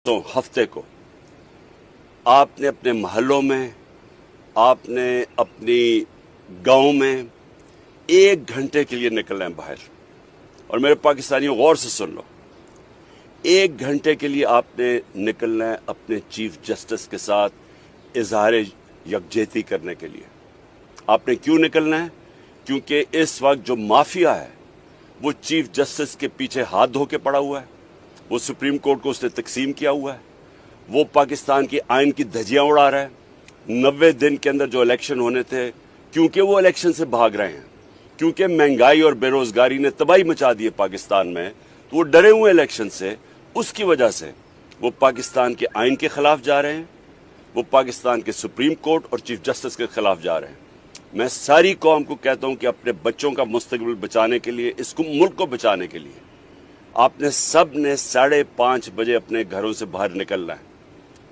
तो हफ्ते को आपने अपने महलों में, आपने अपनी गांव में 1 घंटे के लिए निकलना है बाहर। और मेरे पाकिस्तानियों गौर से सुन लो, 1 घंटे के लिए आपने निकलना है अपने चीफ जस्टिस के साथ इजहार यकजहती करने के लिए। आपने क्यों निकलना है? क्योंकि इस वक्त जो माफिया है वो चीफ जस्टिस के पीछे हाथ धो के पड़ा हुआ है। वो सुप्रीम कोर्ट को उसने तकसीम किया हुआ है। वो पाकिस्तान की आइन की धज्जियां उड़ा रहा है। 90 दिन के अंदर जो इलेक्शन होने थे, क्योंकि वो इलेक्शन से भाग रहे हैं, क्योंकि महंगाई और बेरोजगारी ने तबाही मचा दी है पाकिस्तान में, तो वो डरे हुए इलेक्शन से, उसकी वजह से वो पाकिस्तान के आइन के खिलाफ जा रहे हैं, वो पाकिस्तान के सुप्रीम कोर्ट और चीफ जस्टिस के खिलाफ जा रहे हैं। मैं सारी कौम को कहता हूं कि अपने बच्चों का मुस्तकबिल बचाने के लिए, इसको मुल्क को बचाने के लिए आपने सब ने 5:30 बजे अपने घरों से बाहर निकलना है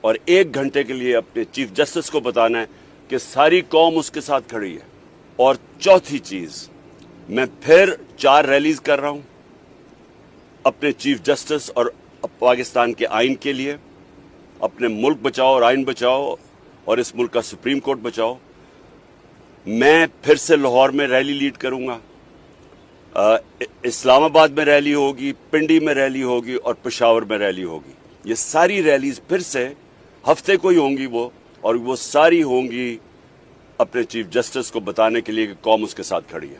और 1 घंटे के लिए अपने चीफ जस्टिस को बताना है कि सारी कौम उसके साथ खड़ी है। और चौथी चीज, मैं फिर 4 रैलीज कर रहा हूं अपने चीफ जस्टिस और पाकिस्तान के आइन के लिए। अपने मुल्क बचाओ और आइन बचाओ और इस मुल्क का सुप्रीम कोर्ट बचाओ। मैं फिर से लाहौर में रैली लीड करूंगा, इस्लामाबाद में रैली होगी, पिंडी में रैली होगी और पेशावर में रैली होगी। ये सारी रैलीज फिर से हफ्ते को ही होंगी वो, और वो सारी होंगी अपने चीफ जस्टिस को बताने के लिए कि कौम उसके साथ खड़ी है।